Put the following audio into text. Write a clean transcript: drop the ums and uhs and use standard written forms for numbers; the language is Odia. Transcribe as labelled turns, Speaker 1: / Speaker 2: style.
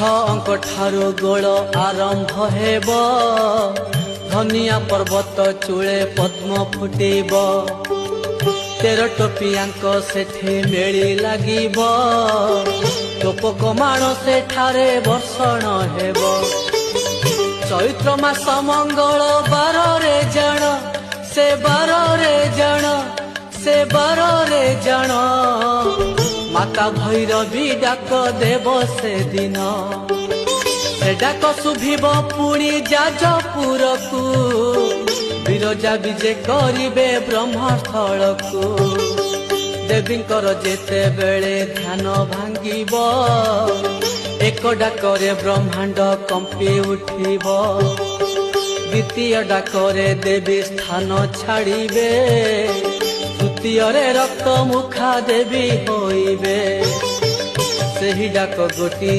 Speaker 1: ଅଙ୍କ ଠାରୁ ଗୋଳ ଆରମ୍ଭ ହେବ, ଧନିଆ ପର୍ବତ ଚୂଳେ ପଦ୍ମ ଫୁଟିବ। 13 ଟୋପିଆଙ୍କ ସେଠି ମେଳି ଲାଗିବ, ତୋପକମାଣ ସେଠାରେ ବର୍ଷଣ ହେବ। ଚୈତ୍ର ମାସ ମଙ୍ଗଳ ବାରରେ ଜାଣ, ସେ ବାରରେ ଜାଣ, ସେ ବାରରେ ଜାଣ, ମାତା ଭୈରବୀ ଡାକ ଦେବ ସେଦିନ। ସେ ଡାକ ଶୁଭିବ ପୁଣି ଯାଜପୁରକୁ, ବିରଜା ବିଜେ କରିବେ ବ୍ରହ୍ମସ୍ଥଳକୁ। ଦେବୀଙ୍କର ଯେତେବେଳେ ଧ୍ୟାନ ଭାଙ୍ଗିବ, ଏକ ଡାକରେ ବ୍ରହ୍ମାଣ୍ଡ କମ୍ପି ଉଠିବ। ଦ୍ୱିତୀୟ ଡାକରେ ଦେବୀ ସ୍ଥାନ ଛାଡ଼ିବେ, ତୃତୀୟରେ ରକ୍ତ ମୁଖା ଦେବୀ ହୋଇବେ। ସେହି ଡାକ ଗୋଟି